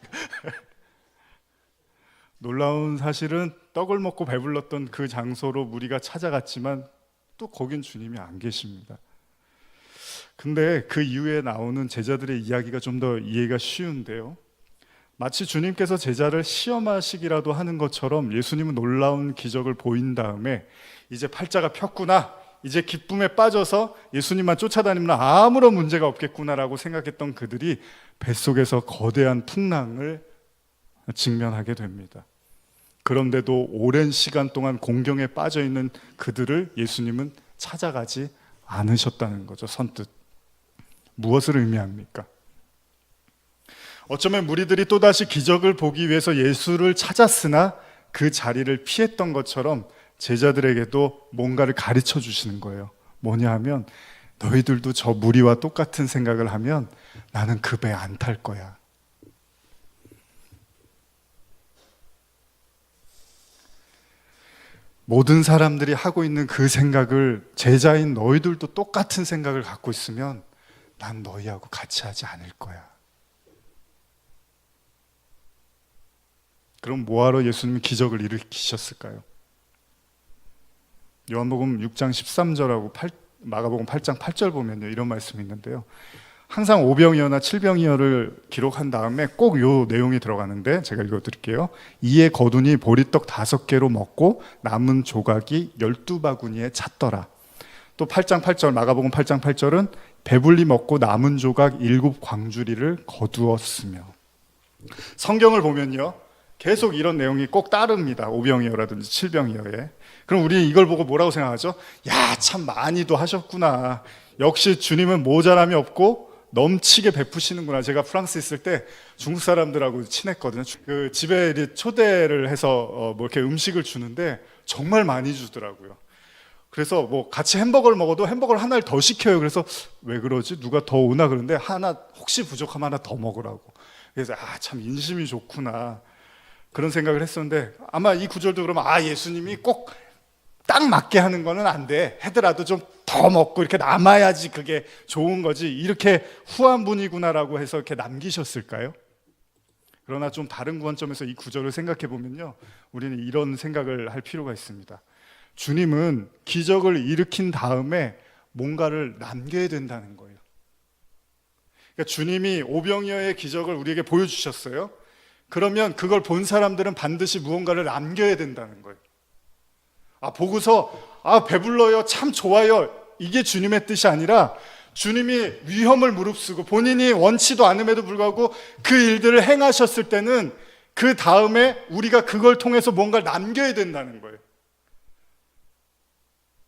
놀라운 사실은 떡을 먹고 배불렀던 그 장소로 무리가 찾아갔지만 또 거긴 주님이 안 계십니다. 근데 그 이후에 나오는 제자들의 이야기가 좀 더 이해가 쉬운데요. 마치 주님께서 제자를 시험하시기라도 하는 것처럼 예수님은 놀라운 기적을 보인 다음에 이제 팔자가 폈구나, 이제 기쁨에 빠져서 예수님만 쫓아다니면 아무런 문제가 없겠구나라고 생각했던 그들이 뱃속에서 거대한 풍랑을 직면하게 됩니다. 그런데도 오랜 시간 동안 공경에 빠져 있는 그들을 예수님은 찾아가지 않으셨다는 거죠. 선뜻. 무엇을 의미합니까? 어쩌면 무리들이 또다시 기적을 보기 위해서 예수를 찾았으나 그 자리를 피했던 것처럼 제자들에게도 뭔가를 가르쳐 주시는 거예요. 뭐냐 하면 너희들도 저 무리와 똑같은 생각을 하면 나는 그 배 안 탈 거야. 모든 사람들이 하고 있는 그 생각을 제자인 너희들도 똑같은 생각을 갖고 있으면 난 너희하고 같이 하지 않을 거야. 그럼 뭐하러 예수님이 기적을 일으키셨을까요? 요한복음 6장 13절하고 마가복음 8장 8절 보면요, 이런 말씀이 있는데요. 항상 오병이어나 칠병이어를 기록한 다음에 꼭 요 내용이 들어가는데 제가 읽어드릴게요. 이에 거두니 보리떡 5개로 먹고 남은 조각이 12바구니에 찼더라. 또 8장 8절 마가복음 8장 8절은 배불리 먹고 남은 조각 7광주리를 거두었으며. 성경을 보면요, 계속 이런 내용이 꼭 따릅니다. 오병이어라든지 칠병이어에. 그럼 우리 이걸 보고 뭐라고 생각하죠? 야, 참 많이도 하셨구나. 역시 주님은 모자람이 없고 넘치게 베푸시는구나. 제가 프랑스 있을 때 중국 사람들하고 친했거든요. 그 집에 초대를 해서 뭐 이렇게 음식을 주는데 정말 많이 주더라고요. 그래서 뭐 같이 햄버거를 먹어도 햄버거를 하나를 더 시켜요. 그래서 왜 그러지? 누가 더 오나 그런데 하나 혹시 부족하면 하나 더 먹으라고. 그래서 참 인심이 좋구나. 그런 생각을 했었는데 아마 이 구절도 그러면 예수님이 꼭 딱 맞게 하는 거는 안 돼. 하더라도 좀 더 먹고 이렇게 남아야지 그게 좋은 거지. 이렇게 후한 분이구나라고 해서 이렇게 남기셨을까요? 그러나 좀 다른 관점에서 이 구절을 생각해 보면요, 우리는 이런 생각을 할 필요가 있습니다. 주님은 기적을 일으킨 다음에 뭔가를 남겨야 된다는 거예요. 그러니까 주님이 오병이어의 기적을 우리에게 보여주셨어요. 그러면 그걸 본 사람들은 반드시 무언가를 남겨야 된다는 거예요. 보고서 배불러요, 참 좋아요, 이게 주님의 뜻이 아니라 주님이 위험을 무릅쓰고 본인이 원치도 않음에도 불구하고 그 일들을 행하셨을 때는 그 다음에 우리가 그걸 통해서 뭔가를 남겨야 된다는 거예요.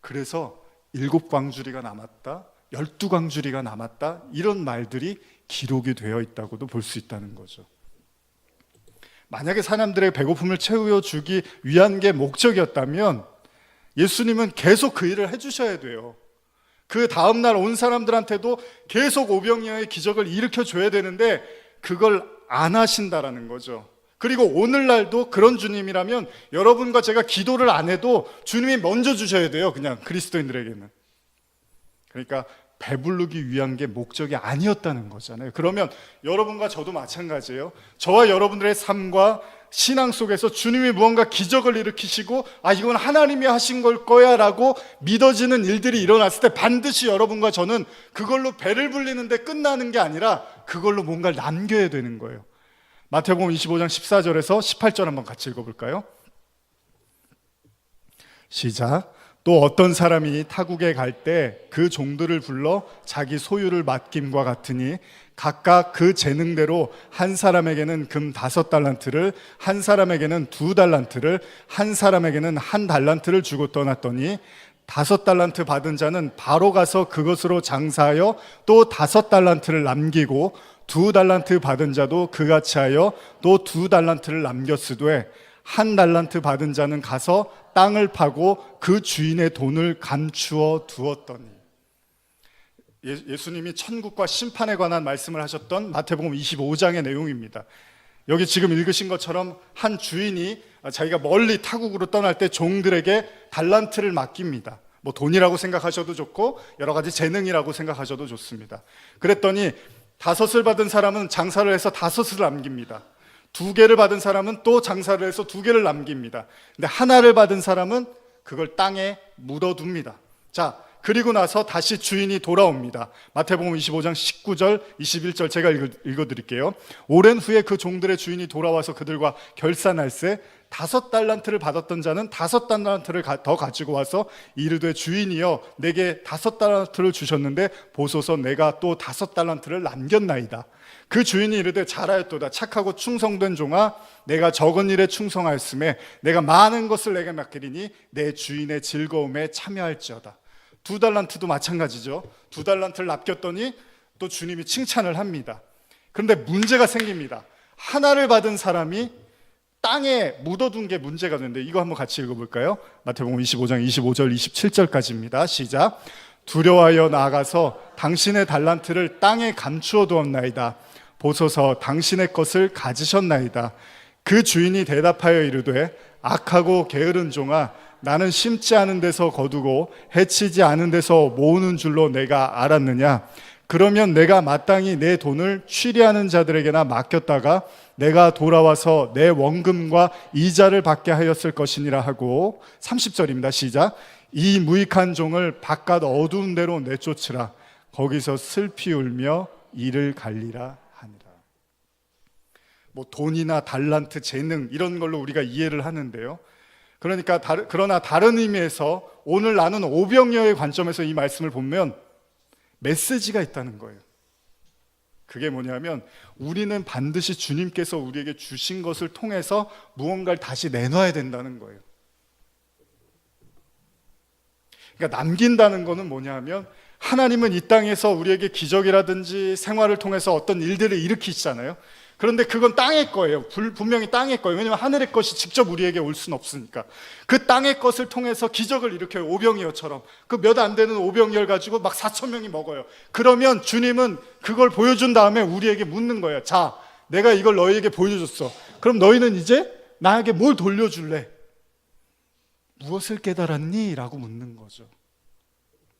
그래서 7광주리가 남았다, 12광주리가 남았다, 이런 말들이 기록이 되어 있다고도 볼 수 있다는 거죠. 만약에 사람들의 배고픔을 채워주기 위한 게 목적이었다면 예수님은 계속 그 일을 해주셔야 돼요. 그 다음날 온 사람들한테도 계속 오병이어의 기적을 일으켜줘야 되는데 그걸 안 하신다라는 거죠. 그리고 오늘날도 그런 주님이라면 여러분과 제가 기도를 안 해도 주님이 먼저 주셔야 돼요. 그냥 그리스도인들에게는. 그러니까 배부르기 위한 게 목적이 아니었다는 거잖아요. 그러면 여러분과 저도 마찬가지예요. 저와 여러분들의 삶과 신앙 속에서 주님이 무언가 기적을 일으키시고 이건 하나님이 하신 걸 거야 라고 믿어지는 일들이 일어났을 때 반드시 여러분과 저는 그걸로 배를 불리는데 끝나는 게 아니라 그걸로 뭔가를 남겨야 되는 거예요. 마태복음 25장 14절에서 18절 한번 같이 읽어볼까요? 시작. 또 어떤 사람이 타국에 갈 때 그 종들을 불러 자기 소유를 맡김과 같으니 각각 그 재능대로 한 사람에게는 금 5달란트를, 한 사람에게는 2달란트를, 한 사람에게는 1달란트를 주고 떠났더니 5달란트 받은 자는 바로 가서 그것으로 장사하여 또 5달란트를 남기고 2달란트 받은 자도 그같이 하여 또 2달란트를 남겼으되 1달란트 받은 자는 가서 땅을 파고 그 주인의 돈을 감추어 두었더니. 예수님이 천국과 심판에 관한 말씀을 하셨던 마태복음 25장의 내용입니다. 여기 지금 읽으신 것처럼 한 주인이 자기가 멀리 타국으로 떠날 때 종들에게 달란트를 맡깁니다. 뭐 돈이라고 생각하셔도 좋고 여러 가지 재능이라고 생각하셔도 좋습니다. 그랬더니 5을 받은 사람은 장사를 해서 5을 남깁니다. 2개를 받은 사람은 또 장사를 해서 2개를 남깁니다. 근데 하나를 받은 사람은 그걸 땅에 묻어둡니다. 자, 그리고 나서 다시 주인이 돌아옵니다. 마태복음 25장 19절, 21절 제가 읽어드릴게요. 오랜 후에 그 종들의 주인이 돌아와서 그들과 결산할세 5달란트를 받았던 자는 5달란트를 더 가지고 와서 이르되 주인이여 내게 5달란트를 주셨는데 보소서 내가 또 5달란트를 남겼나이다. 그 주인이 이르되 잘하였도다. 착하고 충성된 종아, 내가 적은 일에 충성하였음에 내가 많은 것을 내게 맡기리니 내 주인의 즐거움에 참여할지어다. 2달란트도 마찬가지죠. 2달란트를 납겼더니 또 주님이 칭찬을 합니다. 그런데 문제가 생깁니다. 하나를 받은 사람이 땅에 묻어둔 게 문제가 되는데 이거 한번 같이 읽어볼까요? 마태복음 25장 25절 27절까지입니다. 시작. 두려워하여 나아가서 당신의 달란트를 땅에 감추어 두었나이다. 보소서 당신의 것을 가지셨나이다. 그 주인이 대답하여 이르되 악하고 게으른 종아, 나는 심지 않은 데서 거두고 해치지 않은 데서 모으는 줄로 내가 알았느냐? 그러면 내가 마땅히 내 돈을 취리하는 자들에게나 맡겼다가 내가 돌아와서 내 원금과 이자를 받게 하였을 것이니라 하고 30절입니다. 시작. 이 무익한 종을 바깥 어두운 데로 내쫓으라. 거기서 슬피 울며 이를 갈리라 하니라. 뭐 돈이나 달란트, 재능 이런 걸로 우리가 이해를 하는데요. 그러나 다른 의미에서 오늘 나눈 오병이어의 관점에서 이 말씀을 보면 메시지가 있다는 거예요. 그게 뭐냐면 우리는 반드시 주님께서 우리에게 주신 것을 통해서 무언가를 다시 내놔야 된다는 거예요. 그러니까 남긴다는 거는 뭐냐면 하나님은 이 땅에서 우리에게 기적이라든지 생활을 통해서 어떤 일들을 일으키시잖아요. 그런데 그건 땅의 거예요. 분명히 땅의 거예요. 왜냐하면 하늘의 것이 직접 우리에게 올 수는 없으니까. 그 땅의 것을 통해서 기적을 일으켜요. 오병이어처럼. 그 몇 안 되는 오병이어를 가지고 막 4,000명이 먹어요. 그러면 주님은 그걸 보여준 다음에 우리에게 묻는 거예요. 자, 내가 이걸 너희에게 보여줬어. 그럼 너희는 이제 나에게 뭘 돌려줄래? 무엇을 깨달았니? 라고 묻는 거죠.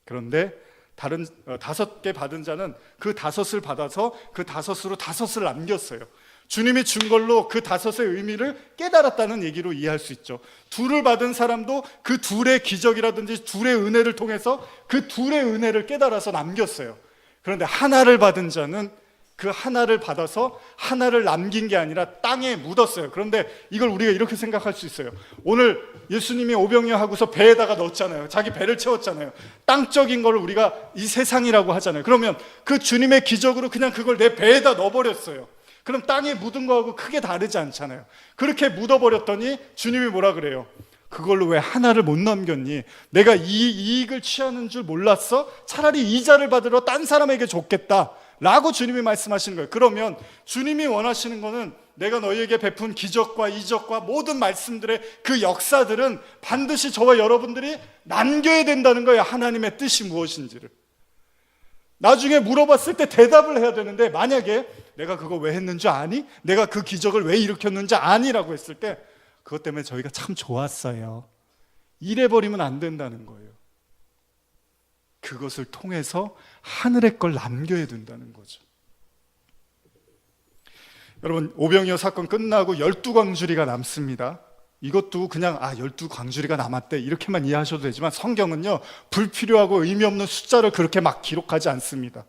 그런데 다른 5개 받은 자는 그 5을 받아서 그 5으로 5을 남겼어요. 주님이 준 걸로 그 5의 의미를 깨달았다는 얘기로 이해할 수 있죠. 2를 받은 사람도 그 2의 기적이라든지 2의 은혜를 통해서 그 2의 은혜를 깨달아서 남겼어요. 그런데 하나를 받은 자는 그 하나를 받아서 하나를 남긴 게 아니라 땅에 묻었어요. 그런데 이걸 우리가 이렇게 생각할 수 있어요. 오늘 예수님이 오병이어 하고서 배에다가 넣었잖아요. 자기 배를 채웠잖아요. 땅적인 걸 우리가 이 세상이라고 하잖아요. 그러면 그 주님의 기적으로 그냥 그걸 내 배에다 넣어버렸어요. 그럼 땅에 묻은 거하고 크게 다르지 않잖아요. 그렇게 묻어버렸더니 주님이 뭐라 그래요? 그걸로 왜 하나를 못 남겼니? 내가 이 이익을 취하는 줄 몰랐어? 차라리 이자를 받으러 딴 사람에게 줬겠다 라고 주님이 말씀하시는 거예요. 그러면 주님이 원하시는 거는 내가 너희에게 베푼 기적과 이적과 모든 말씀들의 그 역사들은 반드시 저와 여러분들이 남겨야 된다는 거예요. 하나님의 뜻이 무엇인지를. 나중에 물어봤을 때 대답을 해야 되는데 만약에 내가 그거 왜 했는지 아니? 내가 그 기적을 왜 일으켰는지 아니? 라고 했을 때 그것 때문에 저희가 참 좋았어요. 이래버리면 안 된다는 거예요. 그것을 통해서 하늘의 걸 남겨야 된다는 거죠. 여러분, 오병이어 사건 끝나고 12광주리가 남습니다. 이것도 그냥 12광주리가 남았대 이렇게만 이해하셔도 되지만 성경은요 불필요하고 의미 없는 숫자를 그렇게 막 기록하지 않습니다.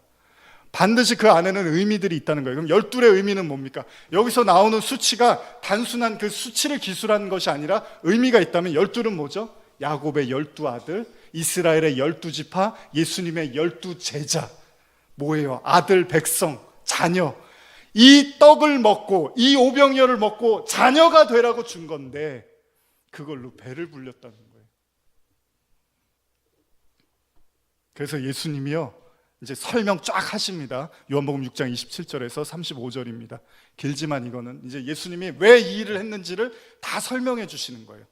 반드시 그 안에는 의미들이 있다는 거예요. 그럼 12의 의미는 뭡니까? 여기서 나오는 수치가 단순한 그 수치를 기술한 것이 아니라 의미가 있다면 12는 뭐죠? 야곱의 12아들, 이스라엘의 12지파, 예수님의 12제자. 뭐예요? 아들, 백성, 자녀. 이 떡을 먹고 이 오병이어를 먹고 자녀가 되라고 준 건데 그걸로 배를 불렸다는 거예요. 그래서 예수님이요 이제 설명 쫙 하십니다. 요한복음 6장 27절에서 35절입니다. 길지만 이거는 이제 예수님이 왜 이 일을 했는지를 다 설명해 주시는 거예요.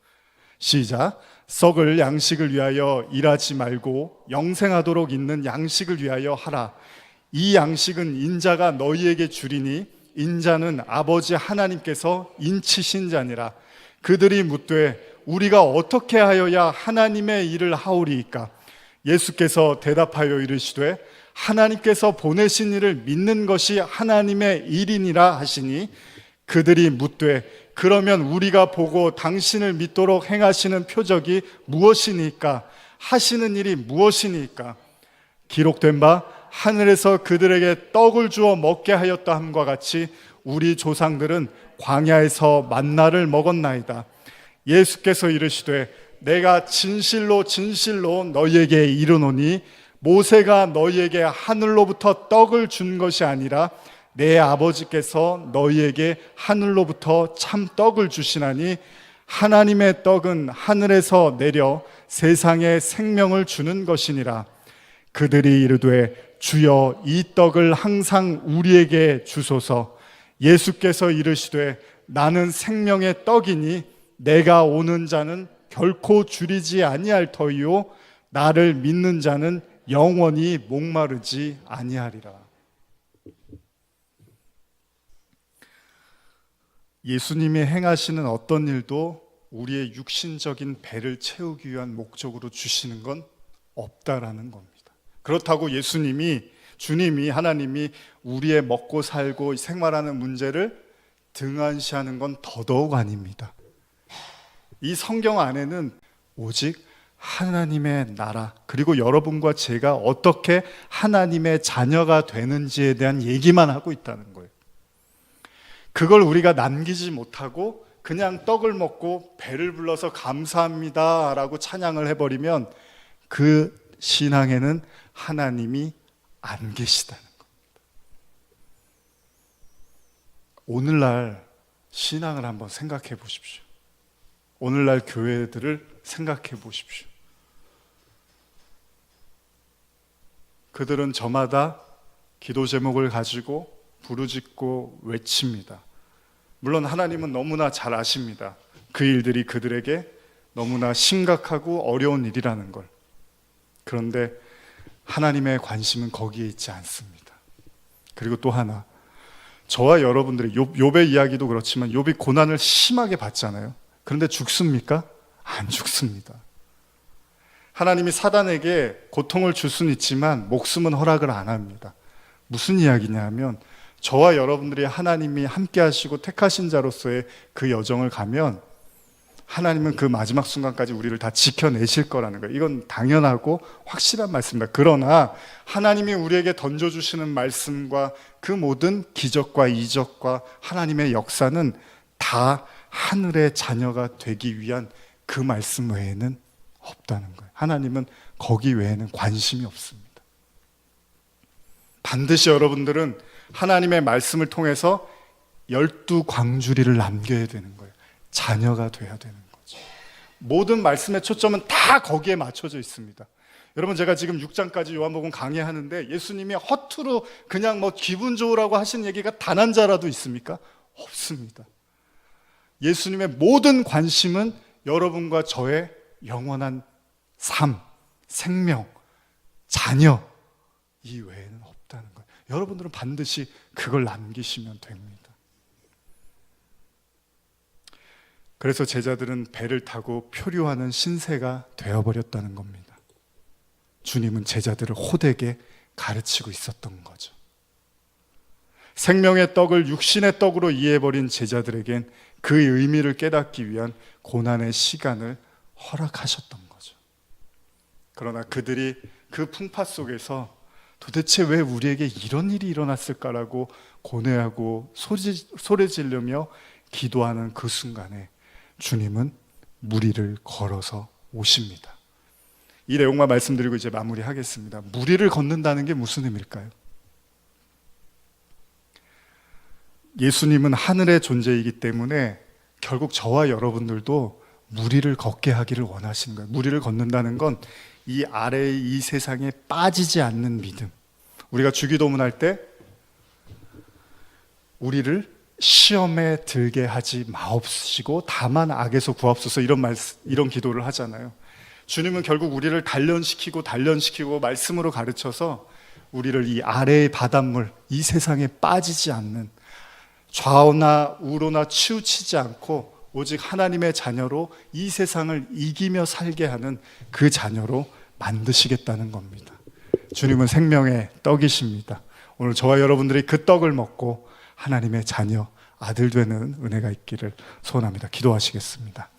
시작. 썩을 양식을 위하여 일하지 말고 영생하도록 있는 양식을 위하여 하라. 이 양식은 인자가 너희에게 주리니 인자는 아버지 하나님께서 인치신 자니라. 그들이 묻되 우리가 어떻게 하여야 하나님의 일을 하오리이까? 예수께서 대답하여 이르시되 하나님께서 보내신 이를 믿는 것이 하나님의 일이니라 하시니 그들이 묻되 그러면 우리가 보고 당신을 믿도록 행하시는 표적이 무엇이니까? 하시는 일이 무엇이니까? 기록된 바 하늘에서 그들에게 떡을 주어 먹게 하였다 함과 같이 우리 조상들은 광야에서 만나를 먹었나이다. 예수께서 이르시되 내가 진실로 진실로 너희에게 이르노니 모세가 너희에게 하늘로부터 떡을 준 것이 아니라 내 아버지께서 너희에게 하늘로부터 참 떡을 주시나니 하나님의 떡은 하늘에서 내려 세상에 생명을 주는 것이니라. 그들이 이르되 주여 이 떡을 항상 우리에게 주소서. 예수께서 이르시되 나는 생명의 떡이니 내가 오는 자는 결코 줄이지 아니할 터이요 나를 믿는 자는 영원히 목마르지 아니하리라. 예수님이 행하시는 어떤 일도 우리의 육신적인 배를 채우기 위한 목적으로 주시는 건 없다라는 겁니다. 그렇다고 주님이 하나님이 우리의 먹고 살고 생활하는 문제를 등한시하는 건 더더욱 아닙니다. 이 성경 안에는 오직 하나님의 나라, 그리고 여러분과 제가 어떻게 하나님의 자녀가 되는지에 대한 얘기만 하고 있다는 거예요. 그걸 우리가 남기지 못하고 그냥 떡을 먹고 배를 불러서 감사합니다 라고 찬양을 해버리면 그 신앙에는 하나님이 안 계시다는 겁니다. 오늘날 신앙을 한번 생각해 보십시오. 오늘날 교회들을 생각해 보십시오. 그들은 저마다 기도 제목을 가지고 부르짖고 외칩니다. 물론 하나님은 너무나 잘 아십니다. 그 일들이 그들에게 너무나 심각하고 어려운 일이라는 걸. 그런데 하나님의 관심은 거기에 있지 않습니다. 그리고 또 하나, 저와 여러분들의 욥의 이야기도 그렇지만 욥이 고난을 심하게 받잖아요. 그런데 죽습니까? 안 죽습니다. 하나님이 사단에게 고통을 줄 수는 있지만 목숨은 허락을 안 합니다. 무슨 이야기냐 면 저와 여러분들이 하나님이 함께 하시고 택하신 자로서의 그 여정을 가면 하나님은 그 마지막 순간까지 우리를 다 지켜내실 거라는 거예요. 이건 당연하고 확실한 말씀입니다. 그러나 하나님이 우리에게 던져주시는 말씀과 그 모든 기적과 이적과 하나님의 역사는 다 하늘의 자녀가 되기 위한 그 말씀 외에는 없다는 거예요. 하나님은 거기 외에는 관심이 없습니다. 반드시 여러분들은 하나님의 말씀을 통해서 12광주리를 남겨야 되는 거예요. 자녀가 돼야 되는 거죠. 모든 말씀의 초점은 다 거기에 맞춰져 있습니다. 여러분, 제가 지금 6장까지 요한복음 강의하는데 예수님이 허투루 그냥 기분 좋으라고 하신 얘기가 단 한 자라도 있습니까? 없습니다. 예수님의 모든 관심은 여러분과 저의 영원한 삶, 생명, 자녀 이 외에는 없다는 거예요. 여러분들은 반드시 그걸 남기시면 됩니다. 그래서 제자들은 배를 타고 표류하는 신세가 되어버렸다는 겁니다. 주님은 제자들을 호되게 가르치고 있었던 거죠. 생명의 떡을 육신의 떡으로 이해해버린 제자들에겐 그 의미를 깨닫기 위한 고난의 시간을 허락하셨던 거죠. 그러나 그들이 그 풍파 속에서 도대체 왜 우리에게 이런 일이 일어났을까라고 고뇌하고 소리 지르며 기도하는 그 순간에 주님은 무리를 걸어서 오십니다. 이 내용만 말씀드리고 이제 마무리하겠습니다. 무리를 걷는다는 게 무슨 의미일까요? 예수님은 하늘의 존재이기 때문에 결국 저와 여러분들도 무리를 걷게 하기를 원하시는 거예요. 무리를 걷는다는 건 이 아래의 이 세상에 빠지지 않는 믿음. 우리가 주기도문 할 때 우리를 시험에 들게 하지 마옵시고 다만 악에서 구하옵소서 이런 기도를 하잖아요. 주님은 결국 우리를 단련시키고 말씀으로 가르쳐서 우리를 이 아래의 바닷물, 이 세상에 빠지지 않는, 좌우나 우로나 치우치지 않고 오직 하나님의 자녀로 이 세상을 이기며 살게 하는 그 자녀로 만드시겠다는 겁니다. 주님은 생명의 떡이십니다. 오늘 저와 여러분들이 그 떡을 먹고 하나님의 자녀, 아들 되는 은혜가 있기를 소원합니다. 기도하시겠습니다.